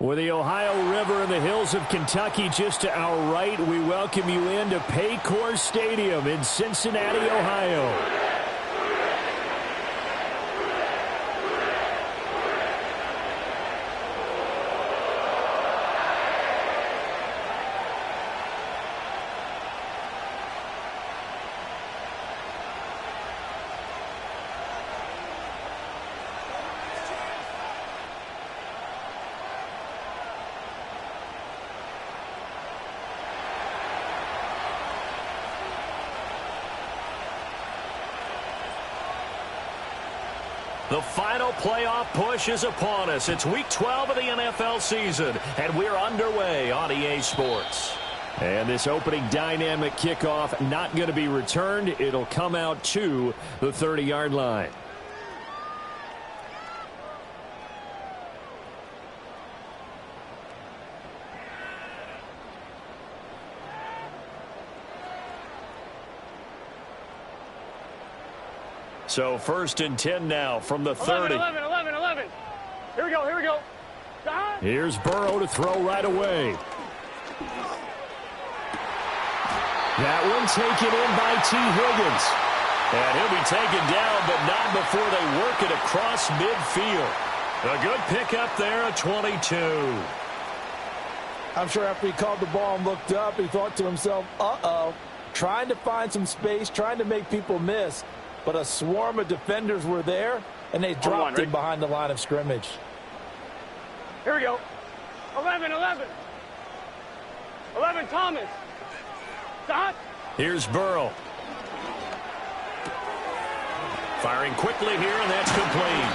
With the Ohio River and the hills of Kentucky just to our right, we welcome you into Paycor Stadium in Cincinnati, Ohio. The final playoff push is upon us. It's Week 12 of the NFL season, and we're underway on EA Sports. And this opening dynamic kickoff not going to be returned. It'll come out to the 30-yard line. So 1st and 10 now from the 30. 11. Here we go. Here's Burrow to throw right away. That one taken in by T. Higgins. And he'll be taken down, but not before they work it across midfield. A good pickup there at 22. I'm sure after he called the ball and looked up, he thought to himself, uh-oh, trying to find some space, trying to make people miss. But a swarm of defenders were there, and they dropped him behind the line of scrimmage. Here we go. 11, Thomas. Dot. Here's Burrow. Firing quickly here, and that's complete.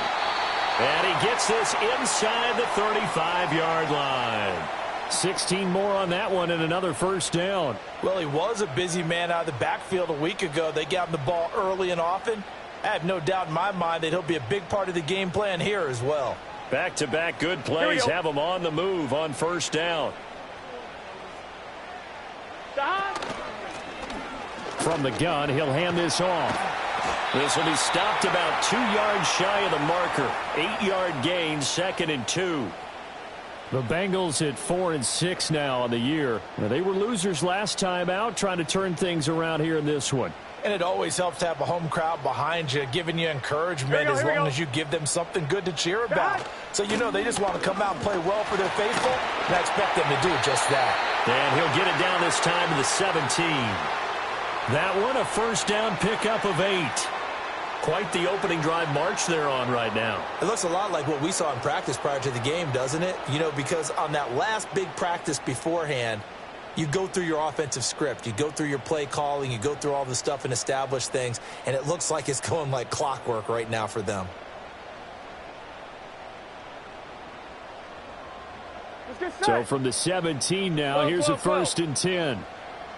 And he gets this inside the 35-yard line. 16 more on that one and another first down. Well, he was a busy man out of the backfield a week ago. They got him the ball early and often. I have no doubt in my mind that he'll be a big part of the game plan here as well. Back-to-back good plays have him on the move on first down. Stop. From the gun, he'll hand this off. This will be stopped about 2 yards shy of the marker. 8-yard gain, 2nd and 2. The Bengals at 4-6 now on the year. Now, they were losers last time out, trying to turn things around here in this one. And it always helps to have a home crowd behind you, giving you encouragement as long as you give them something good to cheer about. So, you know, they just want to come out and play well for their faithful, and I expect them to do just that. And he'll get it down this time to the 17. That one, a first down pickup of 8. Quite the opening drive march they're on right now. It looks a lot like what we saw in practice prior to the game, doesn't it? You know, because on that last big practice beforehand, you go through your offensive script. You go through your play calling. You go through all the stuff and establish things. And it looks like it's going like clockwork right now for them. So from the 17 now, here's a 1st and 10.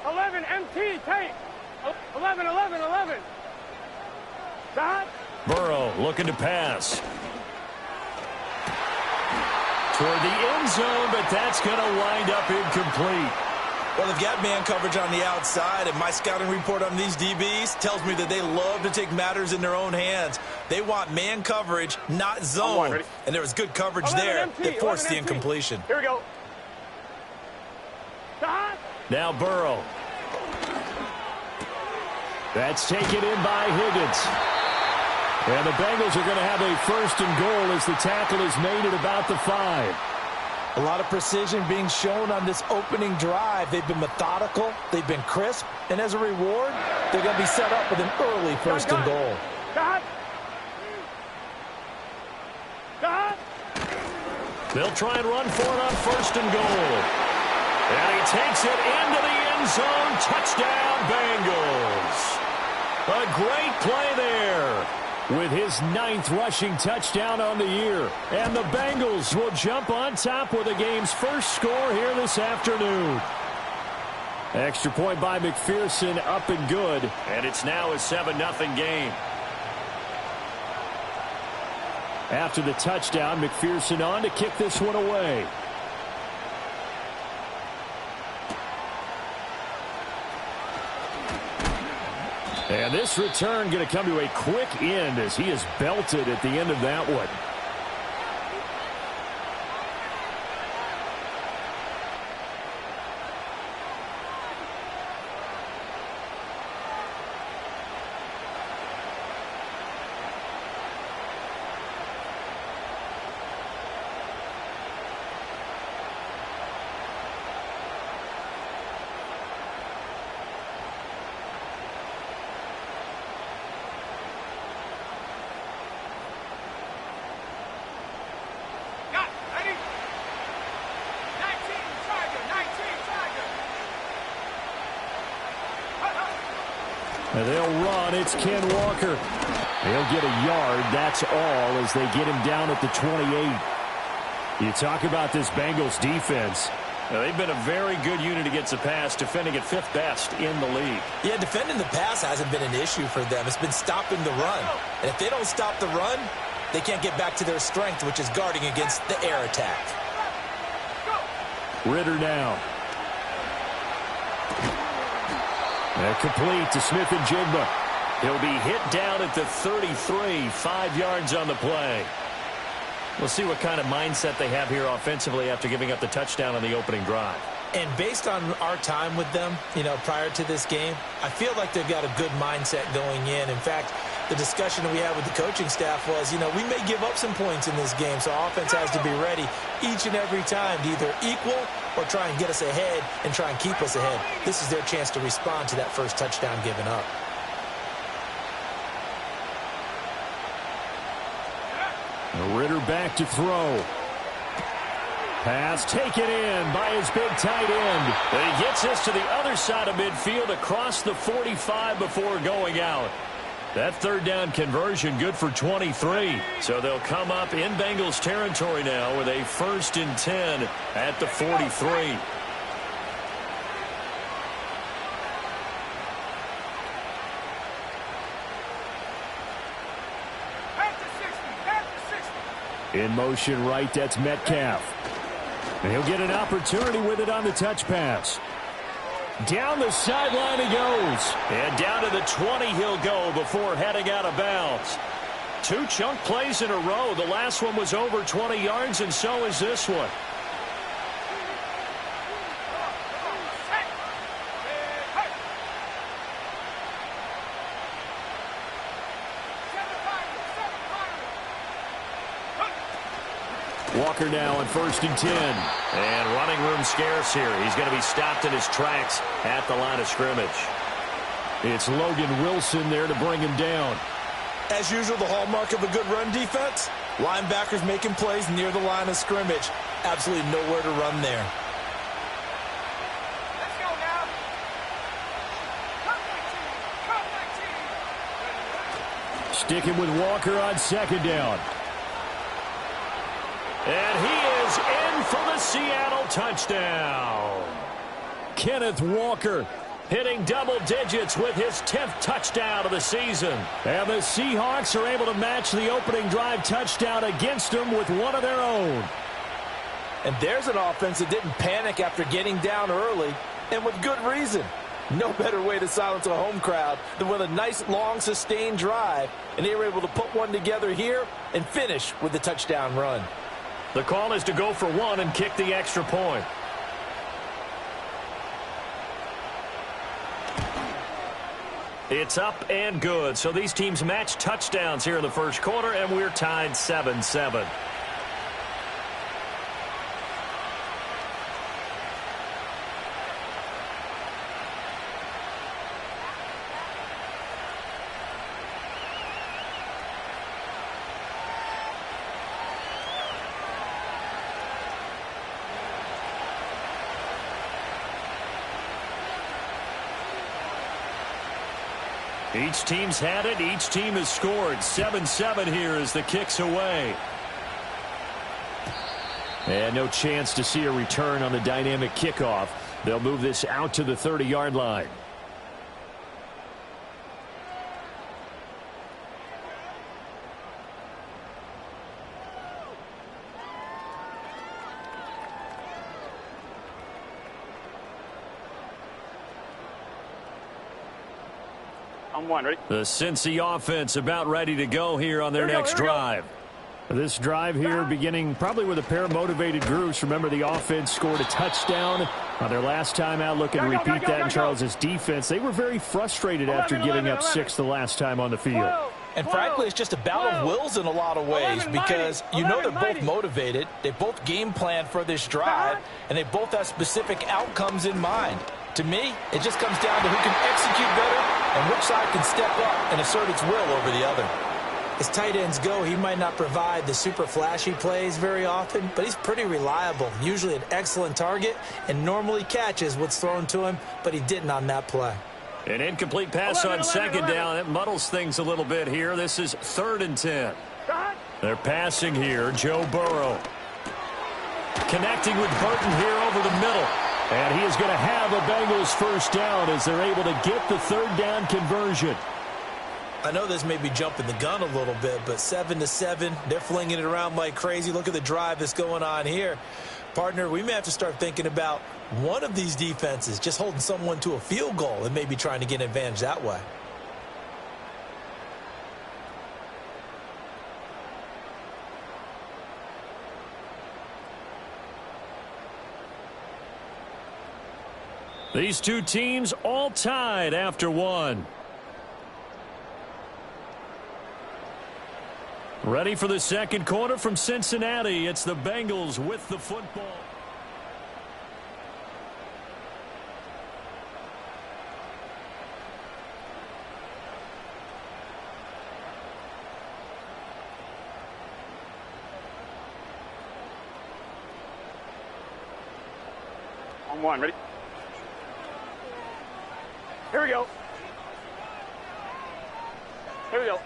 11, MT, take. 11. Stop. Burrow looking to pass. Toward the end zone, but that's going to wind up incomplete. Well, they've got man coverage on the outside, and my scouting report on these DBs tells me that they love to take matters in their own hands. They want man coverage, not zone. And there was good coverage there that forced the incompletion. Here we go. Stop. Now Burrow. That's taken in by Higgins. And the Bengals are going to have a 1st and goal as the tackle is made at about the 5. A lot of precision being shown on this opening drive. They've been methodical. They've been crisp. And as a reward, they're going to be set up with an early 1st and goal. Stop. They'll try and run for it on 1st and goal. And he takes it into the end zone. Touchdown, Bengals. A great play there with his 9th rushing touchdown on the year. And the Bengals will jump on top with the game's first score here this afternoon. Extra point by McPherson, up and good. And it's now a 7-0 game. After the touchdown, McPherson on to kick this one away. And this return going to come to a quick end as he is belted at the end of that one. And they'll run. It's Ken Walker. He'll get a yard. That's all as they get him down at the 28. You talk about this Bengals defense. Now, they've been a very good unit against the pass, defending at 5th best in the league. Yeah, defending the pass hasn't been an issue for them. It's been stopping the run. And if they don't stop the run, they can't get back to their strength, which is guarding against the air attack. Ritter now. And complete to Smith and Jigba. He'll be hit down at the 33, 5 yards on the play. We'll see what kind of mindset they have here offensively after giving up the touchdown on the opening drive. And based on our time with them, prior to this game, I feel like they've got a good mindset going in. In fact, the discussion that we had with the coaching staff was, we may give up some points in this game, so our offense has to be ready each and every time to either equal or try and get us ahead and try and keep us ahead. This is their chance to respond to that first touchdown given up. Ritter back to throw. Pass taken in by his big tight end. And he gets us to the other side of midfield across the 45 before going out. That third down conversion good for 23. So they'll come up in Bengals territory now with a 1st and 10 at the 43. In motion right, that's Metcalf. And he'll get an opportunity with it on the touch pass. Down the sideline he goes. And down to the 20 he'll go before heading out of bounds. 2 chunk plays in a row. The last one was over 20 yards, and so is this one. Walker now on 1st and 10. And running room scarce here. He's going to be stopped in his tracks at the line of scrimmage. It's Logan Wilson there to bring him down. As usual, the hallmark of a good run defense, linebackers making plays near the line of scrimmage. Absolutely nowhere to run there. Let's go now. Sticking with Walker on 2nd down. And he is in for the Seattle touchdown. Kenneth Walker hitting double digits with his 10th touchdown of the season. And the Seahawks are able to match the opening drive touchdown against them with one of their own. And there's an offense that didn't panic after getting down early, and with good reason. No better way to silence a home crowd than with a nice, long, sustained drive. And they were able to put one together here and finish with the touchdown run. The call is to go for 1 and kick the extra point. It's up and good. So these teams match touchdowns here in the first quarter, and we're tied 7-7. Each team's had it. Each team has scored. 7-7 here as the kick's away. And no chance to see a return on the dynamic kickoff. They'll move this out to the 30-yard line. I'm one, ready? The Cincy offense about ready to go here on their next drive. This drive here beginning probably with a pair of motivated groups. Remember, the offense scored a touchdown on their last time out. Looking to repeat that in Charles' defense. They were very frustrated after giving up 6 the last time on the field. And frankly, it's just a battle of wills in a lot of ways because they're both motivated. They both game plan for this drive, and they both have specific outcomes in mind. To me, it just comes down to who can execute better and which side can step up and assert its will over the other. As tight ends go, he might not provide the super flashy plays very often, but he's pretty reliable, usually an excellent target, and normally catches what's thrown to him, but he didn't on that play. An incomplete pass on second down. That muddles things a little bit here. This is 3rd and 10. They're passing here. Joe Burrow connecting with Burton here over the middle. And he is going to have a Bengals first down as they're able to get the 3rd down conversion. I know this may be jumping the gun a little bit, but 7-7, they're flinging it around like crazy. Look at the drive that's going on here. Partner, we may have to start thinking about one of these defenses just holding someone to a field goal and maybe trying to get an advantage that way. These two teams all tied after one. Ready for the second quarter from Cincinnati. It's the Bengals with the football. On one, ready? Here we go. Here we go.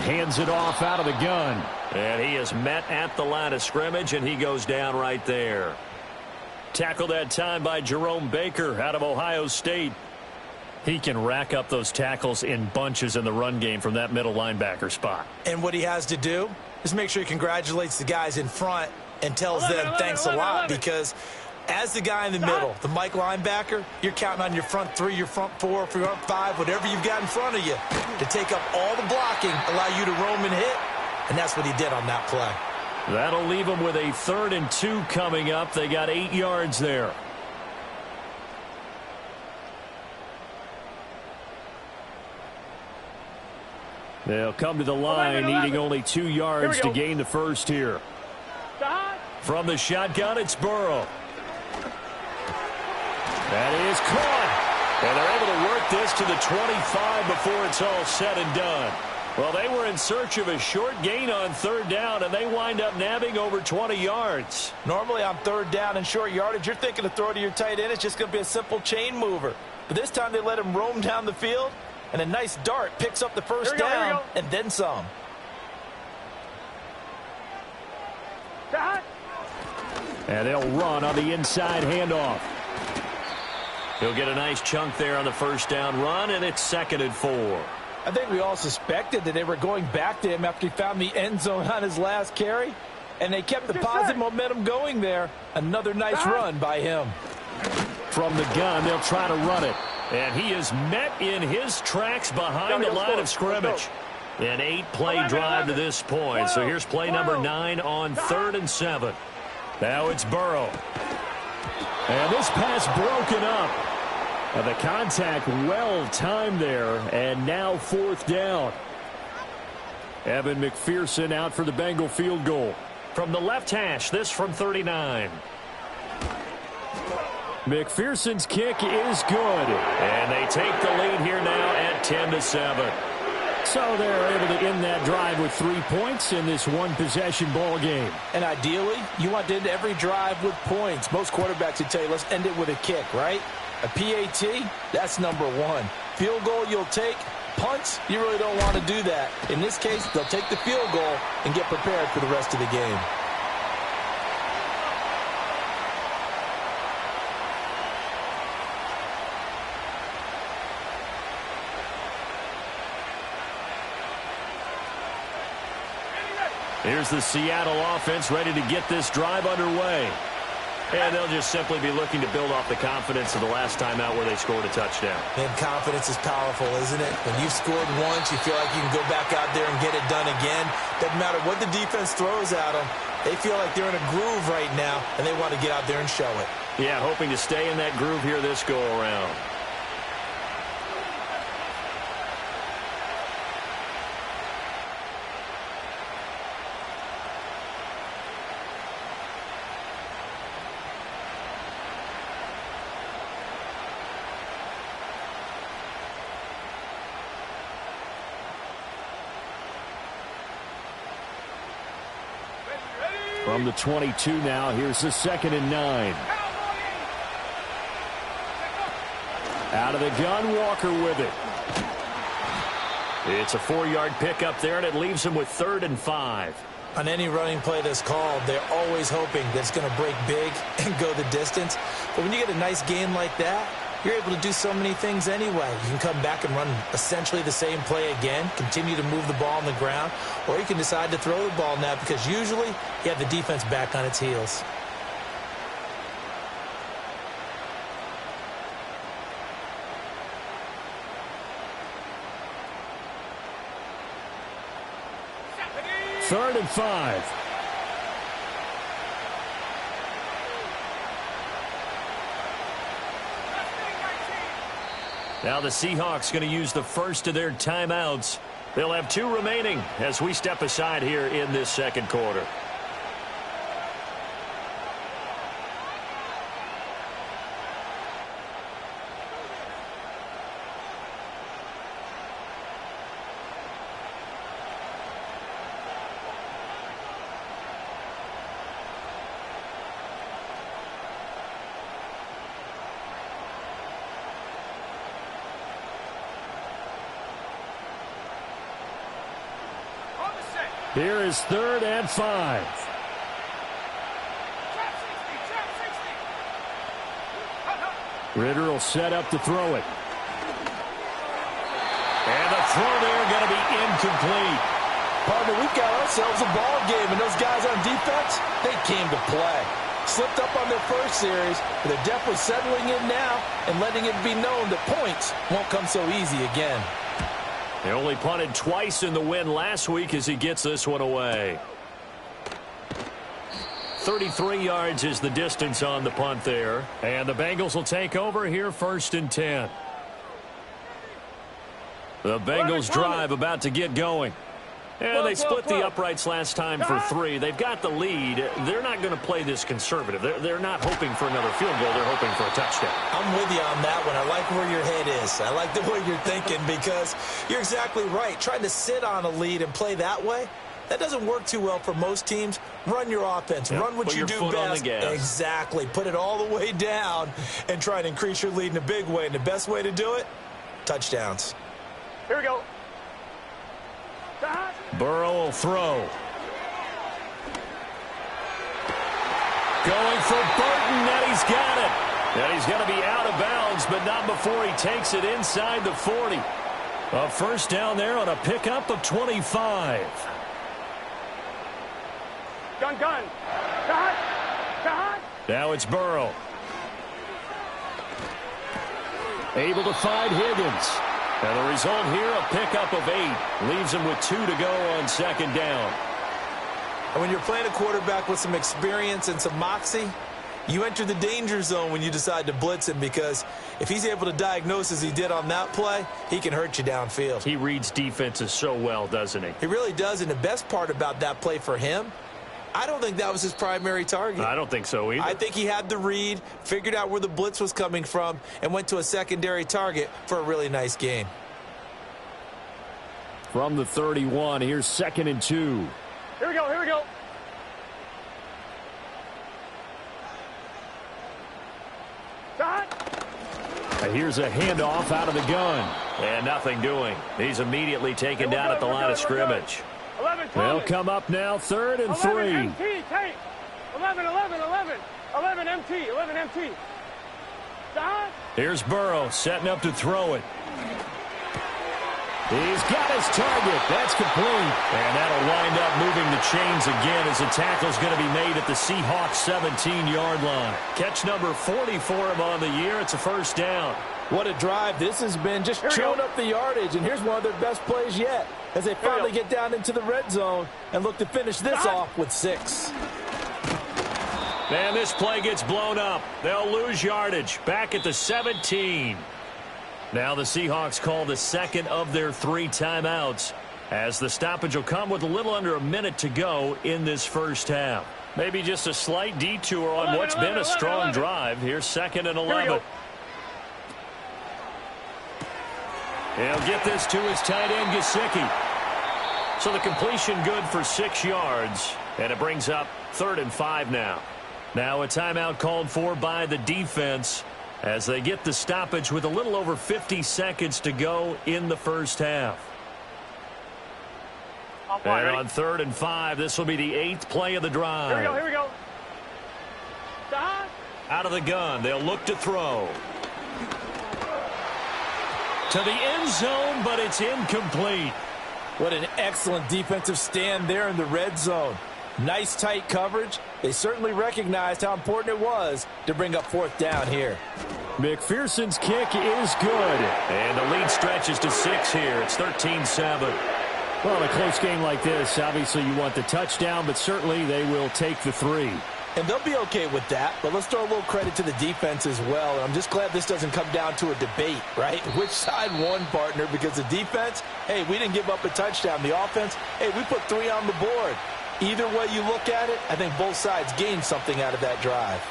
Hands it off out of the gun. And he is met at the line of scrimmage, and he goes down right there. Tackled that time by Jerome Baker out of Ohio State. He can rack up those tackles in bunches in the run game from that middle linebacker spot. And what he has to do is make sure he congratulates the guys in front and tells them thanks a lot, because as the guy in the middle, the Mike linebacker, you're counting on your front 3, your front 4, your front 5, whatever you've got in front of you to take up all the blocking, allow you to roam and hit, and that's what he did on that play. That'll leave them with a 3rd and 2 coming up. They got 8 yards there. They'll come to the line, needing only 2 yards to gain the first here. From the shotgun, it's Burrow. That is caught. And they're able to work this to the 25 before it's all said and done. Well, they were in search of a short gain on 3rd down, and they wind up nabbing over 20 yards. Normally on 3rd down and short yardage, you're thinking to throw to your tight end. It's just going to be a simple chain mover. But this time they let him roam down the field, and a nice dart picks up the first down and then some. And they'll run on the inside handoff. He'll get a nice chunk there on the first down run, and it's 2nd and 4. I think we all suspected that they were going back to him after he found the end zone on his last carry, and they kept the positive momentum going there. Another nice run by him. From the gun, they'll try to run it. And he is met in his tracks behind the line of scrimmage. An 8-play drive to this point. So here's play number 9 on 3rd and 7. Now it's Burrow. And this pass broken up. The contact well timed there, and now 4th down. Evan McPherson out for the Bengal field goal. From the left hash, this from 39. McPherson's kick is good, and they take the lead here now at 10-7. So they're able to end that drive with 3 points in this one-possession ball game. And ideally, you want to end every drive with points. Most quarterbacks would tell you, let's end it with a kick, right? A PAT, that's number 1. Field goal you'll take. Punts, you really don't want to do that. In this case, they'll take the field goal and get prepared for the rest of the game. Here's the Seattle offense ready to get this drive underway. And they'll just simply be looking to build off the confidence of the last time out where they scored a touchdown. And confidence is powerful, isn't it? When you've scored once, you feel like you can go back out there and get it done again. Doesn't matter what the defense throws at them. They feel like they're in a groove right now, and they want to get out there and show it. Yeah, hoping to stay in that groove here this go-around. From the 22 now, here's the 2nd and 9. Out of the gun, Walker with it. It's a 4-yard pickup there, and it leaves him with 3rd and 5. On any running play that's called, they're always hoping that it's going to break big and go the distance. But when you get a nice gain like that, you're able to do so many things anyway. You can come back and run essentially the same play again, continue to move the ball on the ground, or you can decide to throw the ball now because usually you have the defense back on its heels. Third and 5. Now the Seahawks going to use the first of their timeouts. They'll have 2 remaining as we step aside here in this 2nd quarter. Here is 3rd and 5. Ritter will set up to throw it. And the throw there going to be incomplete. Partner, we've got ourselves a ball game, and those guys on defense, they came to play. Slipped up on their first series, but they're definitely settling in now and letting it be known that points won't come so easy again. They only punted twice in the win last week as he gets this one away. 33 yards is the distance on the punt there. And the Bengals will take over here 1st and 10. The Bengals drive about to get going. And they split the uprights last time for 3. They've got the lead. They're not going to play this conservative. They're not hoping for another field goal. They're hoping for a touchdown. I'm with you on that one. I like where your head is. I like the way you're thinking because you're exactly right. Trying to sit on a lead and play that way, that doesn't work too well for most teams. Run your offense. Run what you do best. Exactly. Put it all the way down and try and increase your lead in a big way. And the best way to do it, touchdowns. Here we go. Burrow will throw. Going for Burton, and he's got it. And he's going to be out of bounds, but not before he takes it inside the 40. A first down there on a pickup of 25. Gun. Now it's Burrow. Able to find Higgins. And the result here, a pickup of 8. Leaves him with 2 to go on 2nd down. And when you're playing a quarterback with some experience and some moxie, you enter the danger zone when you decide to blitz him because if he's able to diagnose as he did on that play, he can hurt you downfield. He reads defenses so well, doesn't he? He really does, and the best part about that play for him, I don't think that was his primary target. I don't think so either. I think he had the read, figured out where the blitz was coming from, and went to a secondary target for a really nice gain. From the 31, here's 2nd and 2. Here we go. And here's a handoff out of the gun. And nothing doing. He's immediately taken down at the line of scrimmage. They'll come up now 3rd and 3. 11 MT, take. 11 MT. Here's Burrow setting up to throw it. He's got his target. That's complete. And that'll wind up moving the chains again as the tackle's going to be made at the Seahawks 17-yard line. Catch number 40 for him on the year. It's a first down. What a drive this has been, just chewing up the yardage. And here's one of their best plays yet as they finally get down into the red zone and look to finish this off with 6. And this play gets blown up. They'll lose yardage. Back at the 17. Now the Seahawks call the 2nd of their 3 timeouts as the stoppage will come with a little under a minute to go in this first half. Maybe just a slight detour on what's been a strong drive. Here's 2nd and 11. He'll get this to his tight end, Gesicki. So the completion good for 6 yards, and it brings up 3rd and 5 now. Now a timeout called for by the defense as they get the stoppage with a little over 50 seconds to go in the first half. And on 3rd and 5, this will be the 8th play of the drive. Here we go. Out of the gun, they'll look to throw. To the end zone, but it's incomplete. What an excellent defensive stand there in the red zone. Nice tight coverage. They certainly recognized how important it was to bring up 4th down here. McPherson's kick is good. And the lead stretches to 6 here. It's 13-7. Well, in a close game like this, obviously you want the touchdown, but certainly they will take the 3. And they'll be okay with that, but let's throw a little credit to the defense as well. And I'm just glad this doesn't come down to a debate, right? Which side won, partner? Because the defense, hey, we didn't give up a touchdown. The offense, hey, we put 3 on the board. Either way you look at it, I think both sides gained something out of that drive.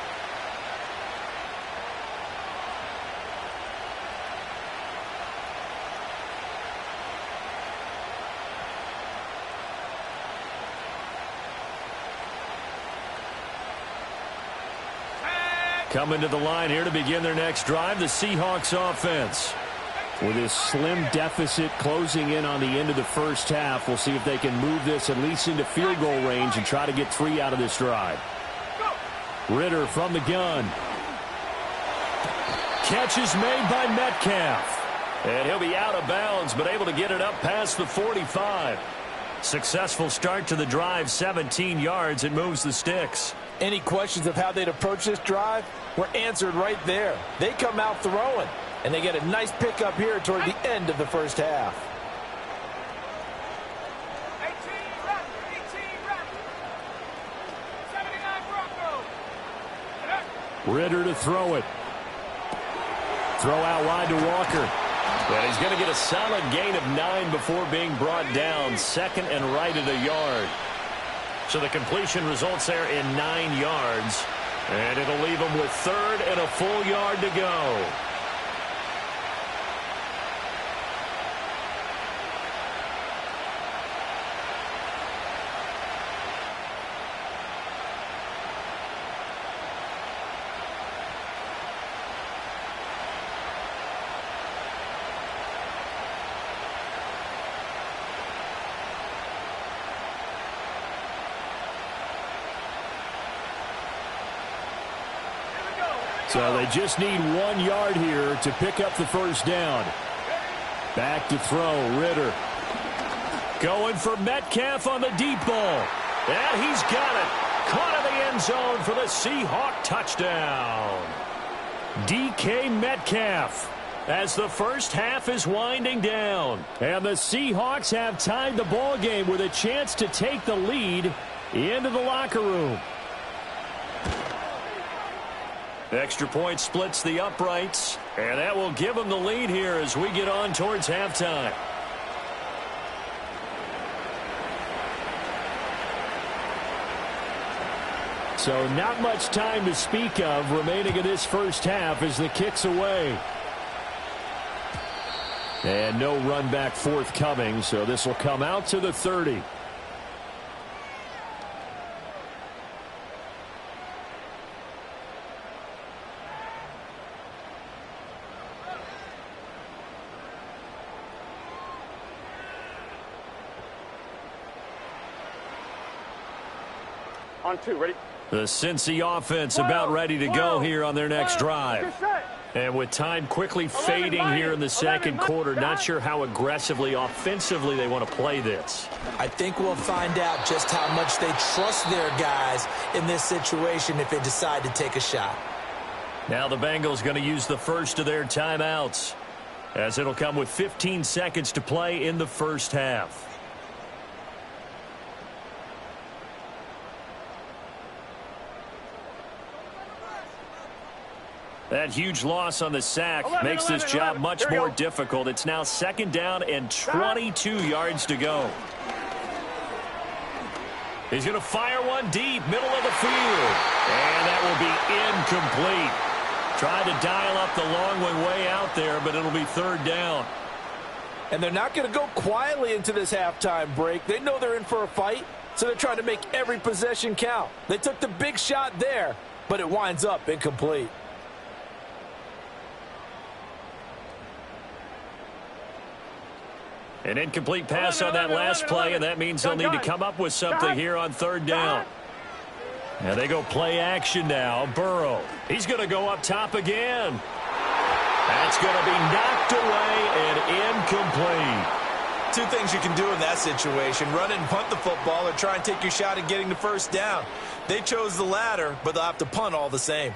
Coming to the line here to begin their next drive, the Seahawks offense. With this slim deficit closing in on the end of the first half, we'll see if they can move this at least into field goal range and try to get 3 out of this drive. Ritter from the gun. Catch is made by Metcalf. And he'll be out of bounds, but able to get it up past the 45. Successful start to the drive, 17 yards. It moves the sticks. Any questions of how they'd approach this drive were answered right there. They come out throwing, and they get a nice pickup here toward the end of the first half. 79 Broncos. Ritter to throw it. Throw out wide to Walker. And he's going to get a solid gain of 9 before being brought down. 2nd and right at a yard. So the completion results there in 9 yards. And it'll leave him with 3rd and a full yard to go. So they just need 1 yard here to pick up the first down. Back to throw, Ritter. Going for Metcalf on the deep ball. And he's got it. Caught in the end zone for the Seahawk touchdown. DK Metcalf as the first half is winding down. And the Seahawks have tied the ball game with a chance to take the lead into the locker room. Extra point splits the uprights, and that will give them the lead here as we get on towards halftime. So not much time to speak of remaining in this first half as the kick's away. And no run back forthcoming, so this will come out to the 30. On 2, ready? The Cincy offense about ready to go here on their next drive. And with time quickly fading here in the second quarter, not sure how aggressively, offensively they want to play this. I think we'll find out just how much they trust their guys in this situation if they decide to take a shot. Now the Bengals going to use the first of their timeouts, as it'll come with 15 seconds to play in the first half. That huge loss on the sack makes this job much more difficult. It's now 2nd down and 22 yards to go. He's going to fire one deep, middle of the field. And that will be incomplete. Tried to dial up the long one way out there, but it'll be 3rd down. And they're not going to go quietly into this halftime break. They know they're in for a fight. So they're trying to make every possession count. They took the big shot there, but it winds up incomplete. An incomplete pass on that last play, and that means they'll need to come up with something here on third down. And they go play action now. Burrow. He's going to go up top again. That's going to be knocked away and incomplete. Two things you can do in that situation: run and punt the football, or try and take your shot at getting the first down. They chose the latter, but they'll have to punt all the same.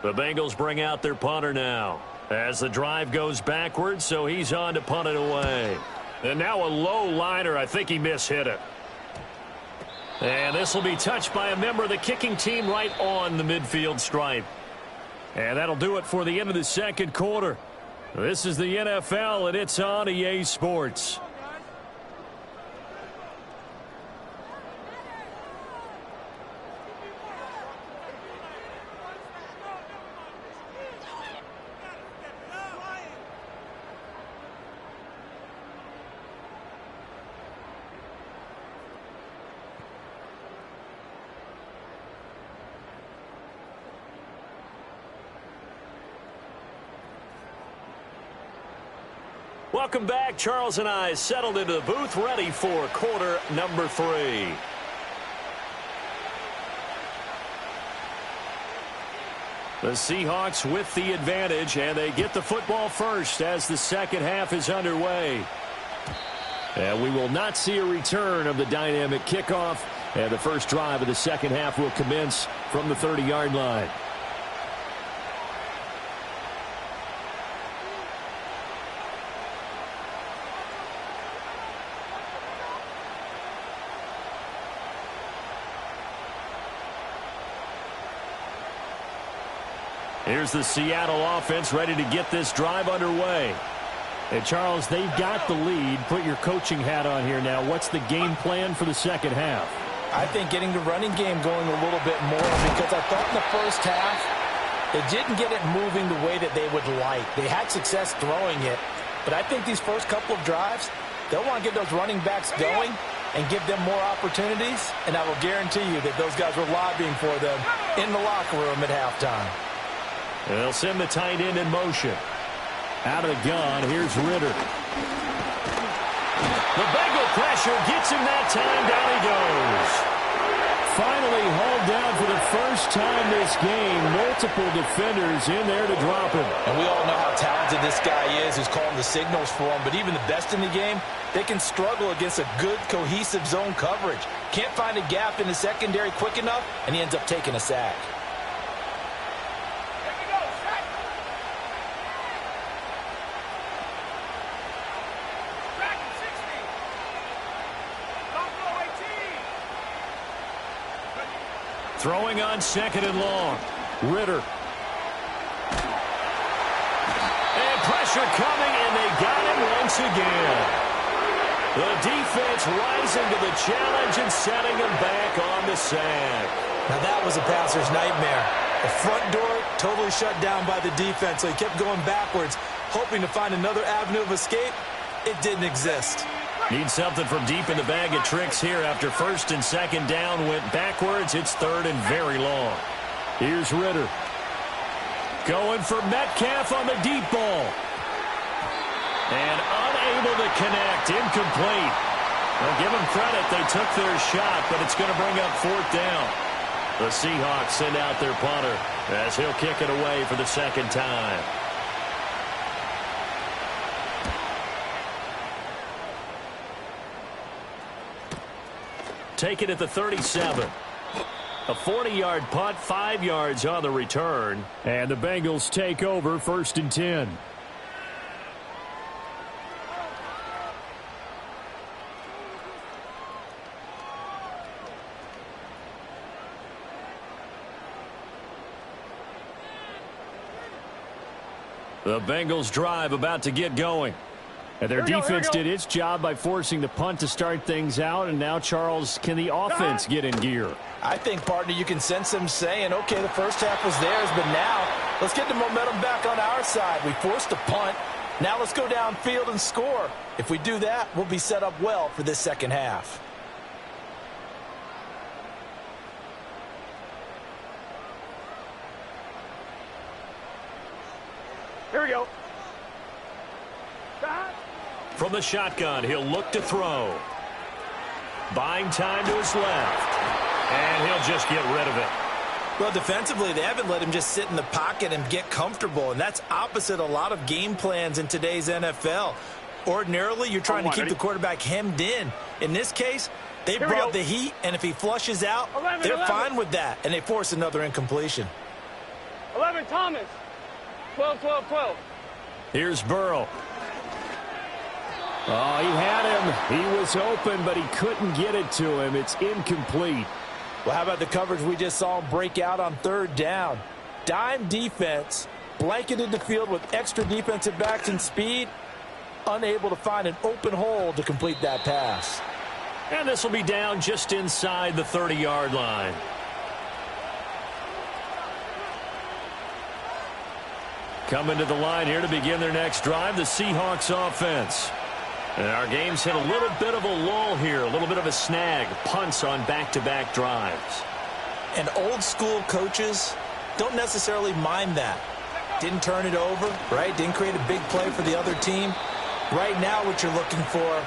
The Bengals bring out their punter now as the drive goes backwards, so he's on to punt it away. And now a low liner. I think he mishit it. And this will be touched by a member of the kicking team right on the midfield stripe. And that'll do it for the end of the second quarter. This is the NFL, and it's on EA Sports. Welcome back. Charles and I settled into the booth, ready for quarter number 3. The Seahawks with the advantage, and they get the football first as the second half is underway. And we will not see a return of the dynamic kickoff, and the first drive of the second half will commence from the 30-yard line. Here's the Seattle offense ready to get this drive underway. And, Charles, they've got the lead. Put your coaching hat on here now. What's the game plan for the second half? I think getting the running game going a little bit more, because I thought in the first half they didn't get it moving the way that they would like. They had success throwing it, but I think these first couple of drives, they'll want to get those running backs going and give them more opportunities, and I will guarantee you that those guys were lobbying for them in the locker room at halftime. They'll send the tight end in motion. Out of the gun, here's Ritter. The Bengal pressure gets him that time. Down he goes. Finally hauled down for the first time this game. Multiple defenders in there to drop him. And we all know how talented this guy is, who's calling the signals for him. But even the best in the game, they can struggle against a good, cohesive zone coverage. Can't find a gap in the secondary quick enough, and he ends up taking a sack. Throwing on second and long. Ritter. And pressure coming, and they got him once again. The defense rising to the challenge and setting him back on the sack. Now that was a passer's nightmare. The front door totally shut down by the defense, so he kept going backwards, hoping to find another avenue of escape. It didn't exist. Need something from deep in the bag of tricks here after first and second down went backwards. It's third and very long. Here's Ritter. Going for Metcalf on the deep ball. And unable to connect. Incomplete. Well, give them credit. They took their shot, but it's going to bring up fourth down. The Seahawks send out their punter as he'll kick it away for the second time. Take it at the 37. A 40-yard punt, 5 yards on the return. And the Bengals take over first and 10. The Bengals drive about to get going. And their defense did its job by forcing the punt to start things out. And now, Charles, can the offense get in gear? I think, partner, you can sense them saying, okay, the first half was theirs, but now let's get the momentum back on our side. We forced a punt. Now let's go downfield and score. If we do that, we'll be set up well for this second half. Here we go. From the shotgun, he'll look to throw. Buying time to his left. And he'll just get rid of it. Well, defensively, they haven't let him just sit in the pocket and get comfortable, and that's opposite a lot of game plans in today's NFL. Ordinarily, you're trying to keep the quarterback hemmed in. In this case, they brought the heat, and if he flushes out, they're fine with that, and they force another incompletion. 11, Thomas. 12, 12, 12. Here's Burrow. Oh, he had him. He was open, but he couldn't get it to him. It's incomplete. Well, how about the coverage we just saw him break out on third down? Dime defense, blanketed the field with extra defensive backs and speed, unable to find an open hole to complete that pass. And this will be down just inside the 30-yard line. Coming to the line here to begin their next drive, the Seahawks offense. And our game's hit a little bit of a lull here, a little bit of a snag, punts on back-to-back drives. And old-school coaches don't necessarily mind that. Didn't turn it over, right? Didn't create a big play for the other team. Right now what you're looking for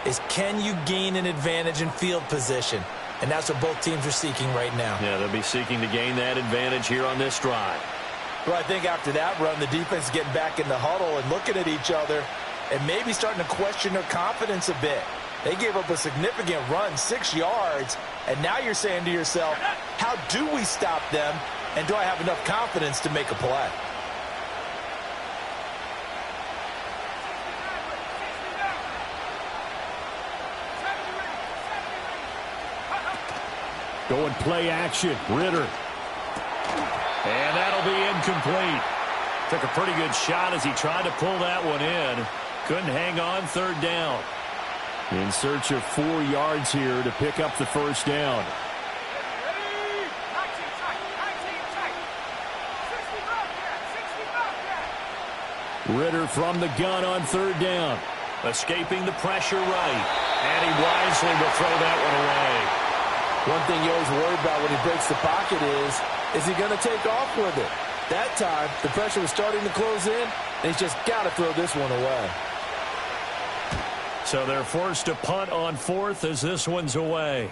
is, can you gain an advantage in field position? And that's what both teams are seeking right now. Yeah, they'll be seeking to gain that advantage here on this drive. Well, I think after that run, the defense is getting back in the huddle and looking at each other and maybe starting to question their confidence a bit. They gave up a significant run, 6 yards, and now you're saying to yourself, how do we stop them, and do I have enough confidence to make a play? Going play action, Ritter. And that'll be incomplete. Took a pretty good shot as he tried to pull that one in. Couldn't hang on third down. In search of 4 yards here to pick up the first down. Ritter from the gun on third down. Escaping the pressure right. And he wisely will throw that one away. One thing you always worry about when he breaks the pocket is he going to take off with it? That time, the pressure was starting to close in, and he's just got to throw this one away. So they're forced to punt on fourth as this one's away.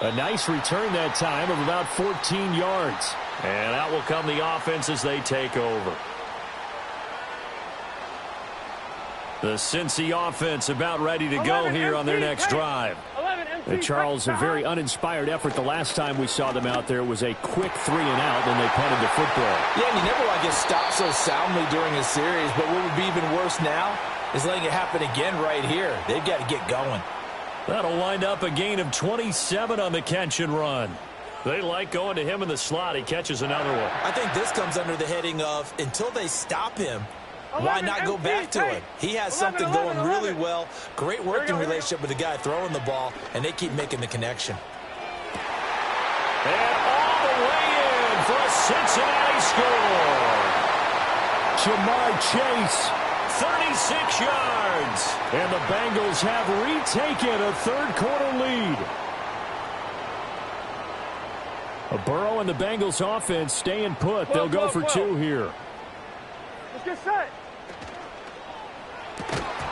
A nice return that time of about 14 yards. And out will come the offense as they take over. The Cincy offense about ready to go here on their next drive. And Charles, a very uninspired effort the last time we saw them out there. It was a quick 3 and out when they punted the football. Yeah, and you never want to get stopped so soundly during a series, but what would be even worse now is letting it happen again right here. They've got to get going. That'll wind up a gain of 27 on the catch and run. They like going to him in the slot. He catches another one. I think this comes under the heading of, until they stop him, why not go back to it? He has something going really well. Great working relationship with the guy throwing the ball, and they keep making the connection. And all the way in for a Cincinnati score. Jamar Chase. 36 yards. And the Bengals have retaken a third-quarter lead. Burrow and the Bengals offense staying put. They'll go for 2 here. Let's get set.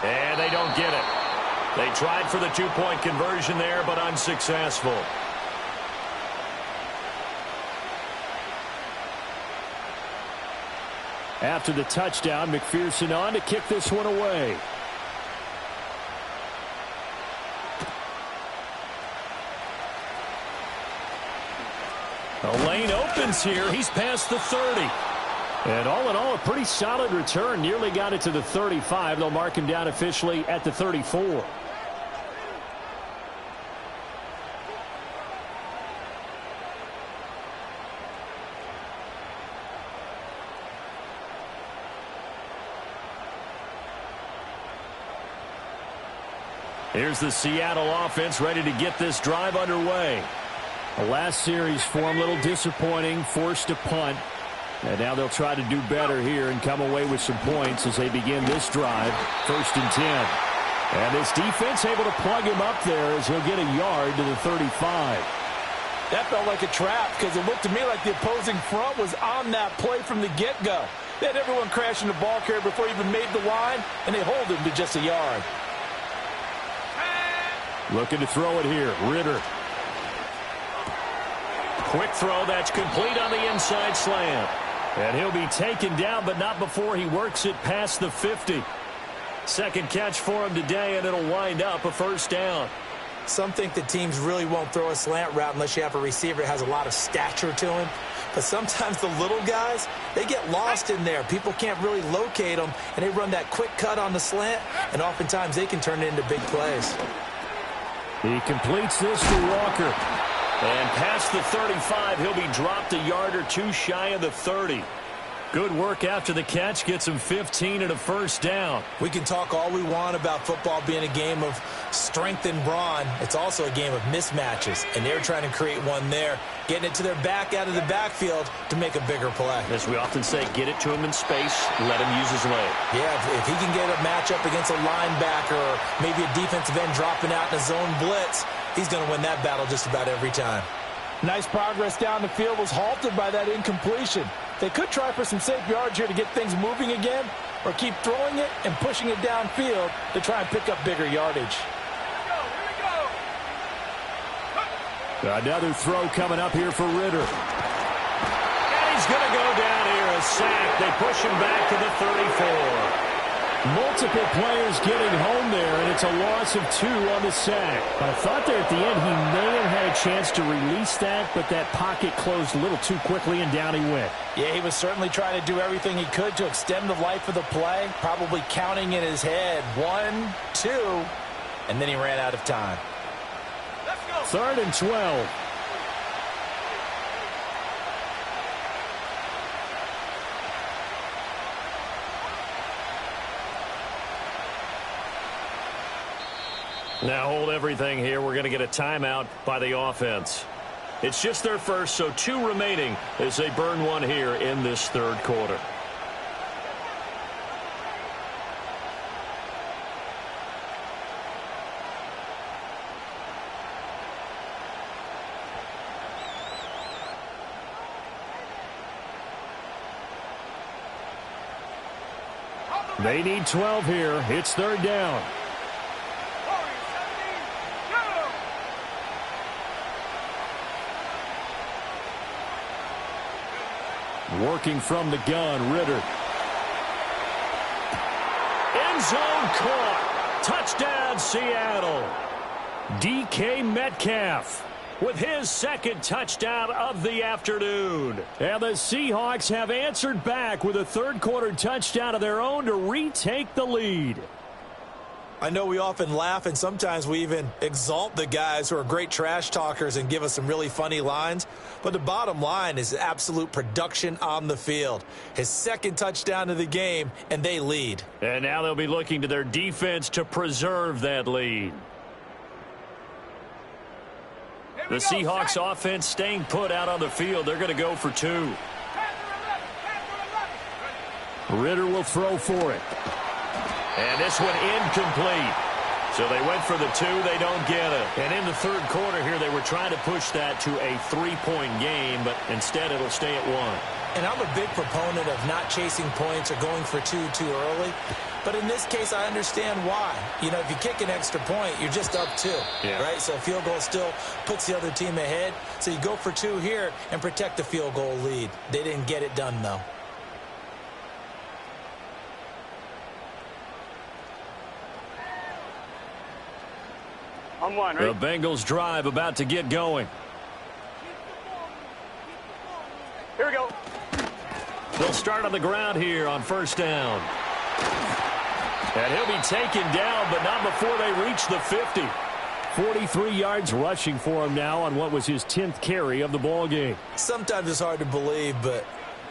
And they don't get it. They tried for the 2-point conversion there, but unsuccessful. After the touchdown, McPherson on to kick this one away. The lane opens here. He's past the 30. And all in all, a pretty solid return. Nearly got it to the 35. They'll mark him down officially at the 34. Here's the Seattle offense ready to get this drive underway. The last series for them a little disappointing, forced to punt. And now they'll try to do better here and come away with some points as they begin this drive. 1st and 10. And this defense able to plug him up there as he'll get a yard to the 35. That felt like a trap because it looked to me like the opposing front was on that play from the get-go. They had everyone crashing the ball carrier before he even made the line, and they hold him to just a yard. Looking to throw it here. Ritter. Quick throw that's complete on the inside slant. And he'll be taken down, but not before he works it past the 50. Second catch for him today, and it'll wind up a 1st down. Some think that teams really won't throw a slant route unless you have a receiver that has a lot of stature to him. But sometimes the little guys, they get lost in there. People can't really locate them, and they run that quick cut on the slant, and oftentimes they can turn it into big plays. He completes this to Walker. And past the 35, he'll be dropped a yard or two shy of the 30. Good work after the catch. Gets him 15 and a 1st down. We can talk all we want about football being a game of strength and brawn. It's also a game of mismatches, and they're trying to create one there, getting it to their back out of the backfield to make a bigger play. As we often say, get it to him in space, let him use his leg. Yeah, if he can get a matchup against a linebacker or maybe a defensive end dropping out in a zone blitz, he's going to win that battle just about every time. Nice progress down the field was halted by that incompletion. They could try for some safe yards here to get things moving again, or keep throwing it and pushing it downfield to try and pick up bigger yardage. Another throw coming up here for Ritter. And he's going to go down here, a sack. They push him back to the 34. Multiple players getting home there, and it's a loss of 2 on the sack. I thought there at the end he may have had a chance to release that, but that pocket closed a little too quickly, and down he went. Yeah, he was certainly trying to do everything he could to extend the life of the play, probably counting in his head 1, 2, and then he ran out of time. Let's go. 3rd and 12. Now hold everything here. We're going to get a timeout by the offense. It's just their first, so 2 remaining as they burn one here in this 3rd quarter. They need 12 here. It's 3rd down. Working from the gun, Ritter. End zone caught. Touchdown, Seattle. DK Metcalf with his 2nd touchdown of the afternoon. And the Seahawks have answered back with a 3rd quarter touchdown of their own to retake the lead. I know we often laugh and sometimes we even exalt the guys who are great trash talkers and give us some really funny lines. But the bottom line is absolute production on the field. His 2nd touchdown of the game, and they lead. And now they'll be looking to their defense to preserve that lead. The Seahawks offense staying put out on the field. They're going to go for 2. Ritter will throw for it. And this one incomplete. So they went for the 2. They don't get it. And in the 3rd quarter here, they were trying to push that to a 3-point game, but instead it'll stay at 1. And I'm a big proponent of not chasing points or going for 2 too early. But in this case, I understand why. You know, if you kick an extra point, you're just up 2, right? So a field goal still puts the other team ahead. So you go for 2 here and protect the field goal lead. They didn't get it done, though. On 1, right? The Bengals drive about to get going. Here we go. They'll start on the ground here on 1st down. And he'll be taken down, but not before they reach the 50. 43 yards rushing for him now on what was his 10th carry of the ball game. Sometimes it's hard to believe, but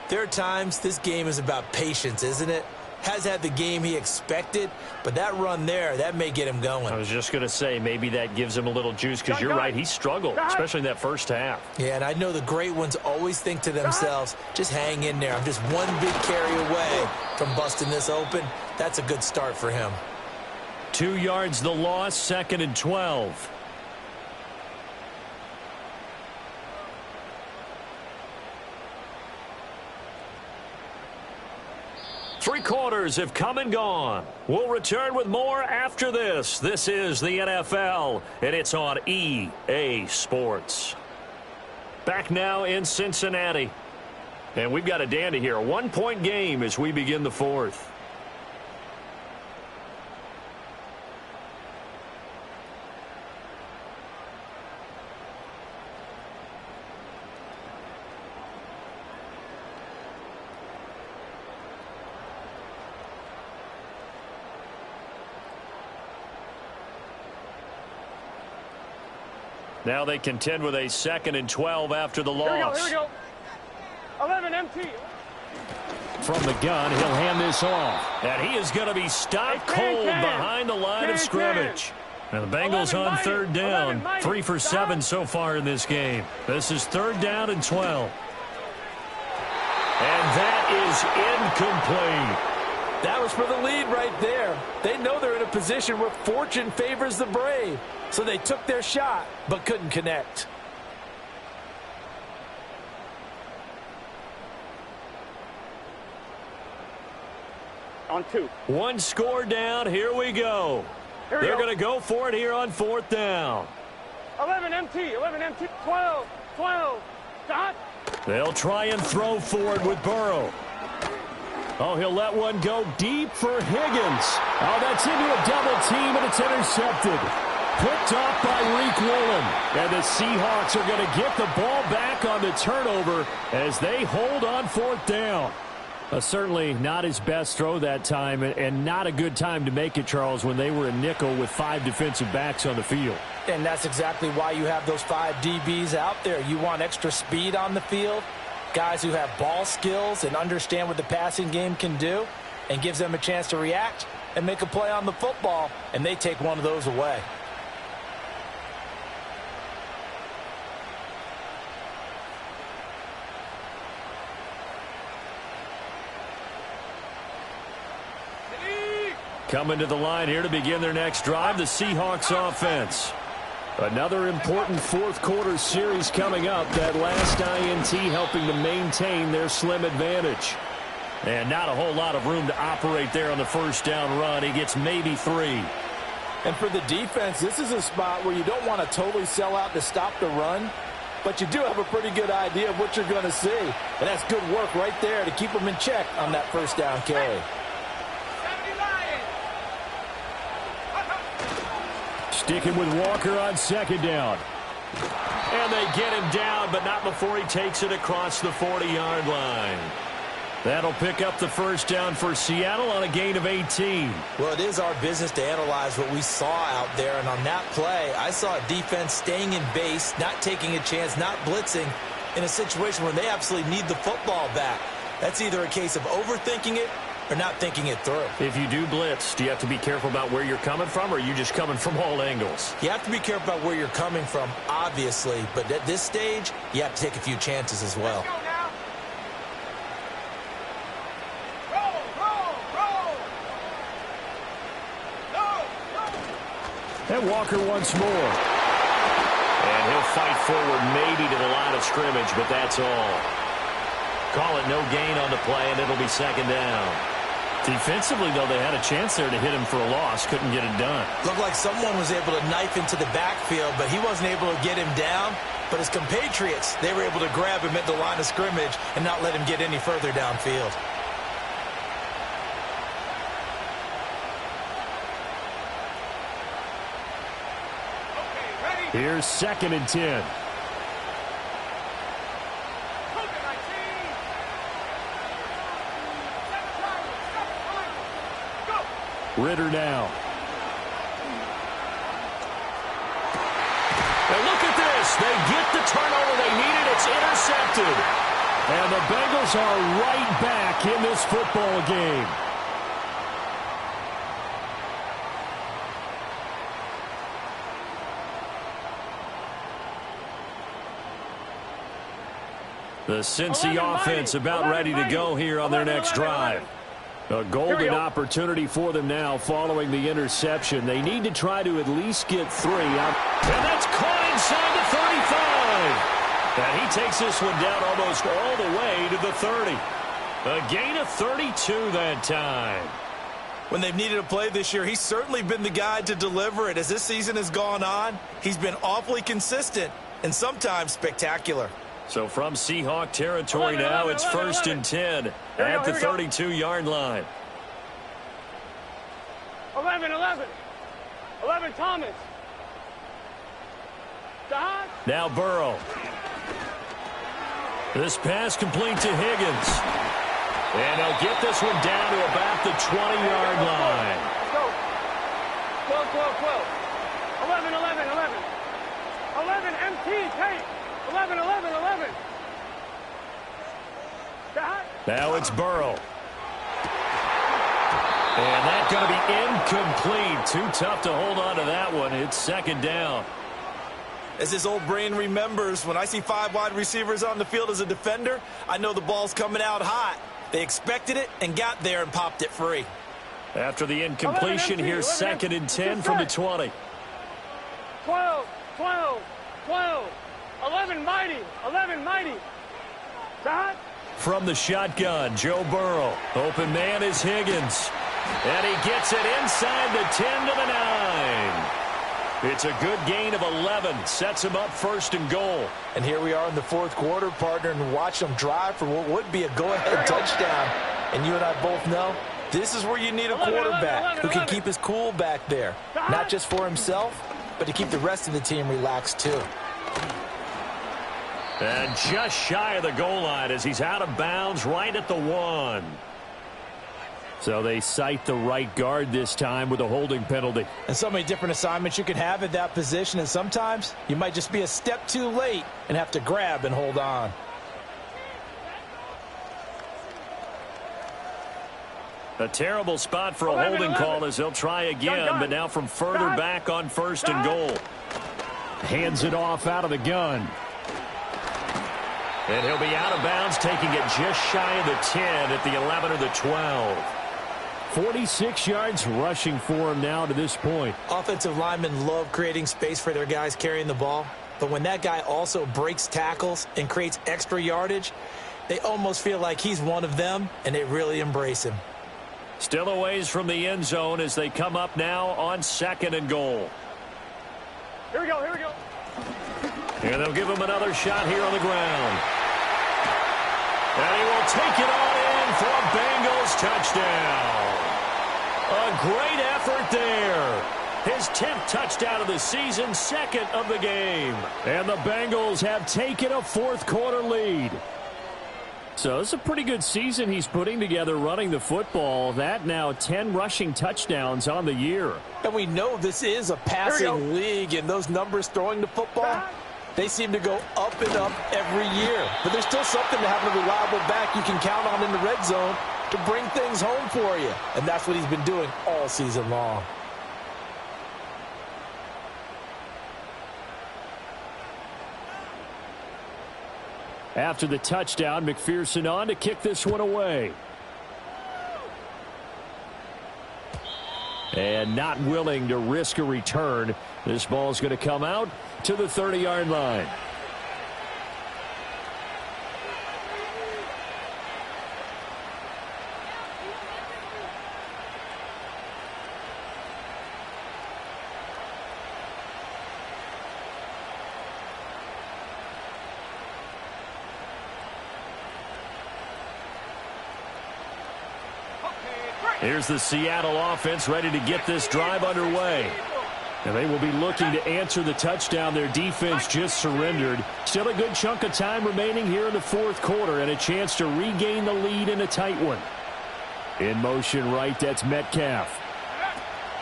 there are times this game is about patience, isn't it? has had the game he expected, but that run there, that may get him going. I was just going to say, maybe that gives him a little juice, because you're right, he struggled, especially in that first half. Yeah, and I know the great ones always think to themselves, just hang in there. I'm just one big carry away from busting this open. That's a good start for him. 2 yards the loss, 2nd and 12. Three quarters have come and gone. We'll return with more after this. This is the NFL, and it's on EA Sports. Back now in Cincinnati. And we've got a dandy here. A 1-point game as we begin the fourth. Now they contend with a 2nd and 12 after the loss. Here we go. 11 empty. From the gun, he'll hand this off. And he is going to be stopped cold behind the line of scrimmage. And the Bengals on 3rd down. 3 for 7 so far in this game. This is 3rd down and 12. And that is incomplete. That was for the lead right there. They know they're in a position where fortune favors the brave. So they took their shot, but couldn't connect. On 2. One score down. Here we go. They're going to go for it here on 4th down. 11 empty. 11 empty. 12. 12. Dot. They'll try and throw for it with Burrow. Oh, he'll let one go deep for Higgins. Oh, that's into a double team, and it's intercepted. Picked off by Reek Woolen. And the Seahawks are going to get the ball back on the turnover as they hold on 4th down. Certainly not his best throw that time, and not a good time to make it, Charles, when they were a nickel with 5 defensive backs on the field. And that's exactly why you have those 5 DBs out there. You want extra speed on the field, guys who have ball skills and understand what the passing game can do, and gives them a chance to react and make a play on the football, and they take one of those away. Coming to the line here to begin their next drive, the Seahawks offense. Another important fourth quarter series coming up. That last INT helping to maintain their slim advantage. And not a whole lot of room to operate there on the first down run. He gets maybe 3. And for the defense, this is a spot where you don't want to totally sell out to stop the run, but you do have a pretty good idea of what you're going to see. And that's good work right there to keep them in check on that first down carry. Sticking with Walker on 2nd down. And they get him down, but not before he takes it across the 40-yard line. That'll pick up the first down for Seattle on a gain of 18. Well, it is our business to analyze what we saw out there, and on that play, I saw a defense staying in base, not taking a chance, not blitzing, in a situation where they absolutely need the football back. That's either a case of overthinking it or not thinking it through. If you do blitz, do you have to be careful about where you're coming from, or are you just coming from all angles? You have to be careful about where you're coming from, obviously, but at this stage, you have to take a few chances as well. And Walker once more. And he'll fight forward maybe to the line of scrimmage, but that's all. Call it no gain on the play, and it'll be 2nd down. Defensively, though, they had a chance there to hit him for a loss. Couldn't get it done. Looked like someone was able to knife into the backfield, but he wasn't able to get him down. But his compatriots, they were able to grab him at the line of scrimmage and not let him get any further downfield. Here's 2nd and 10. Ritter now. And look at this. They get the turnover they needed. It's intercepted. And the Bengals are right back in this football game. The Cincy offense about ready to go here on their next drive. A golden opportunity for them now following the interception. They need to try to at least get 3. And that's caught inside the 35. And he takes this one down almost all the way to the 30. A gain of 32 that time. When they've needed a play this year, he's certainly been the guy to deliver it. As this season has gone on, he's been awfully consistent and sometimes spectacular. So from Seahawk territory now, it's 1st and 10 at the 32-yard line. 11, Thomas. Now Burrow. This pass complete to Higgins. And he'll get this one down to about the 20-yard line. Let's go. 12. 11, MT, tape. 11. Now it's Burrow. And that's going to be incomplete. Too tough to hold on to that one. It's 2nd down. As his old brain remembers, when I see 5 wide receivers on the field as a defender, I know the ball's coming out hot. They expected it and got there and popped it free. After the incompletion, here's 2nd and 10 from the 20. 12. 11 mighty. From the shotgun, Joe Burrow. Open man is Higgins. And he gets it inside the 10 to the 9. It's a good gain of 11. Sets him up 1st and goal. And here we are in the 4th quarter, partner, and watch them drive for what would be a go-ahead touchdown. And you and I both know this is where you need a quarterback who can keep his cool back there. Not just for himself, but to keep the rest of the team relaxed too. And just shy of the goal line as he's out of bounds right at the 1. So they cite the right guard this time with a holding penalty. And so many different assignments you can have at that position, and sometimes you might just be a step too late and have to grab and hold on. A terrible spot for a holding call as he'll try again, but now from further back on 1st and goal. Hands it off out of the gun. And he'll be out of bounds, taking it just shy of the 10 at the 11 or the 12. 46 yards rushing for him now to this point. Offensive linemen love creating space for their guys carrying the ball, but when that guy also breaks tackles and creates extra yardage, they almost feel like he's one of them, and they really embrace him. Still a ways from the end zone as they come up now on 2nd and goal. Here we go. And they'll give him another shot here on the ground. And he will take it on in for a Bengals touchdown. A great effort there. His 10th touchdown of the season, 2nd of the game. And the Bengals have taken a 4th quarter lead. So it's a pretty good season he's putting together running the football. That now 10 rushing touchdowns on the year. And we know this is a passing league, and those numbers throwing the football, they seem to go up and up every year. But there's still something to having a reliable back you can count on in the red zone to bring things home for you. And that's what he's been doing all season long. After the touchdown, McPherson on to kick this one away. And not willing to risk a return. This ball's going to come out to the 30-yard line. Here's the Seattle offense ready to get this drive underway. And they will be looking to answer the touchdown their defense just surrendered. Still a good chunk of time remaining here in the 4th quarter and a chance to regain the lead in a tight one. In motion right, that's Metcalf.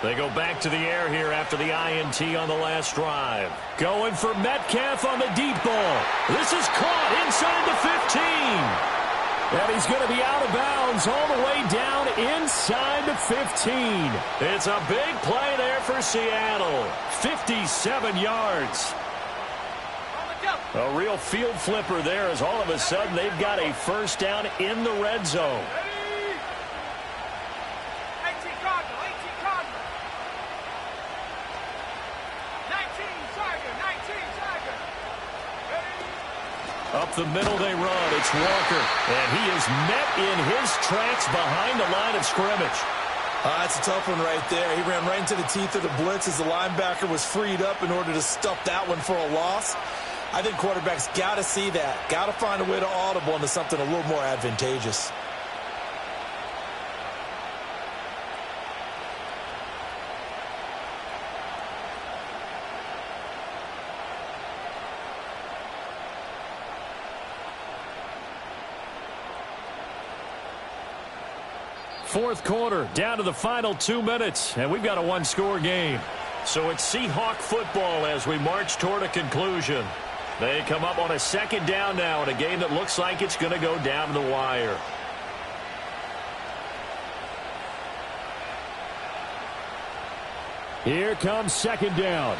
They go back to the air here after the INT on the last drive. Going for Metcalf on the deep ball. This is caught inside the 15. And he's going to be out of bounds all the way down inside the 15. It's a big play there for Seattle. 57 yards. A real field flipper there as all of a sudden they've got a first down in the red zone. Up the middle they run. It's Walker. And he is met in his tracks behind the line of scrimmage. That's a tough one right there. He ran right into the teeth of the blitz as the linebacker was freed up in order to stuff that one for a loss. I think quarterbacks got to see that. Got to find a way to audible into something a little more advantageous. Fourth quarter, down to the final 2 minutes, and we've got a one-score game. So it's Seahawk football as we march toward a conclusion. They come up on a second down now in a game that looks like it's going to go down to the wire. Here comes second down.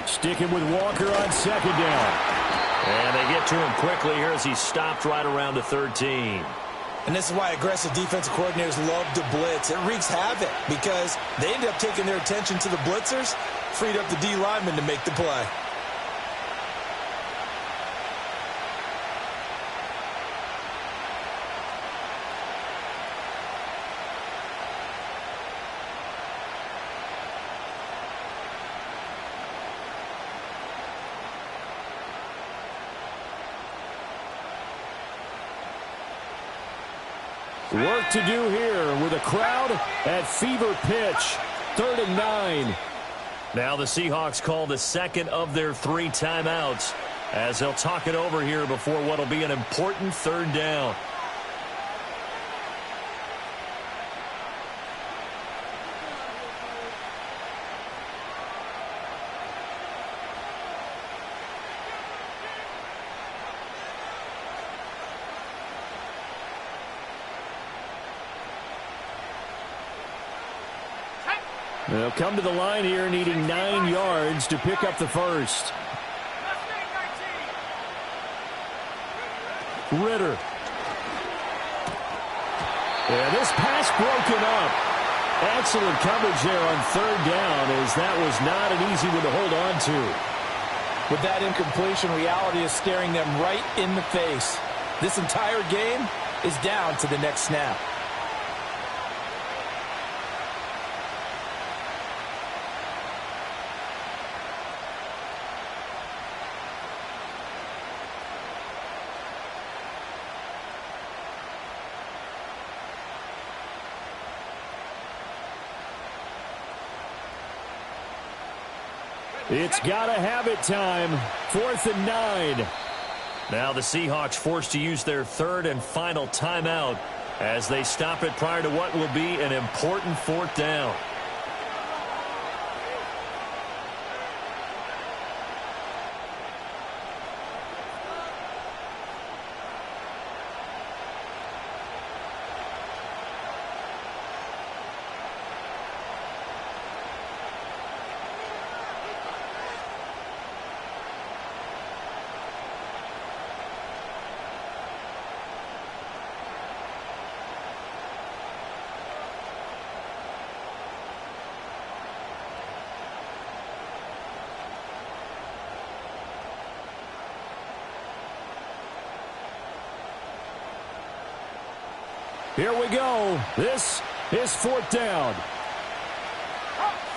Sticking with Walker on second down. And they get to him quickly here as he stopped right around the 13. And this is why aggressive defensive coordinators love to blitz. It wreaks havoc because they end up taking their attention to the blitzers, freed up the D lineman to make the play. Work to do here with a crowd at fever pitch. 3rd and 9. Now the Seahawks call the second of their 3 timeouts as they'll talk it over here before what will be an important 3rd down. They'll come to the line here needing 9 yards to pick up the first. Ritter. Yeah, this pass broken up. Excellent coverage there on 3rd down as that was not an easy one to hold on to. With that incompletion, reality is staring them right in the face. This entire game is down to the next snap. It's got to have it time. 4th and 9. Now the Seahawks forced to use their 3rd and final timeout as they stop it prior to what will be an important 4th down. Here we go. This is 4th down.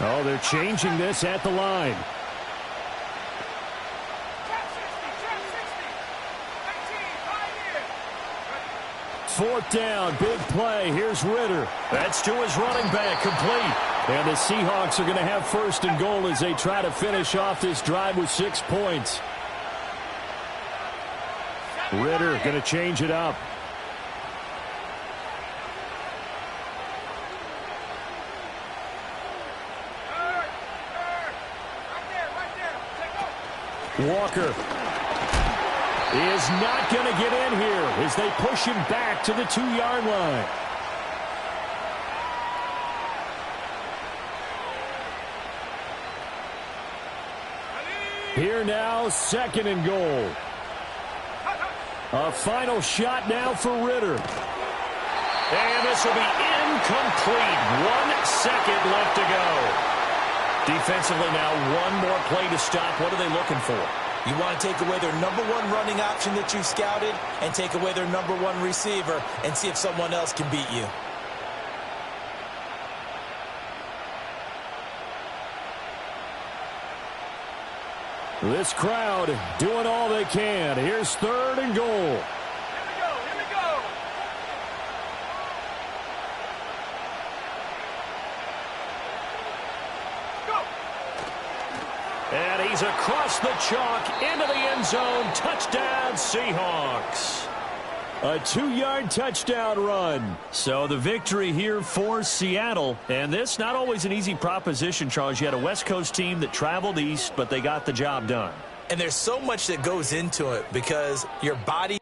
Oh, they're changing this at the line. Fourth down, big play. Here's Ritter. That's to his running back, complete. And the Seahawks are going to have 1st and goal as they try to finish off this drive with 6 points. Ritter going to change it up. Walker. is not going to get in here as they push him back to the 2-yard line. Here now, 2nd and goal. A final shot now for Ritter. And this will be incomplete. 1 second left to go. Defensively now, one more play to stop. What are they looking for? You want to take away their #1 running option that you've scouted and take away their #1 receiver and see if someone else can beat you. This crowd doing all they can. Here's 3rd and goal. Here we go. And he's across the chalk into the end zone. Touchdown, Seahawks. A 2-yard touchdown run. So the victory here for Seattle. And this not always an easy proposition, Charles. You had a West Coast team that traveled east, but they got the job done. And there's so much that goes into it because your body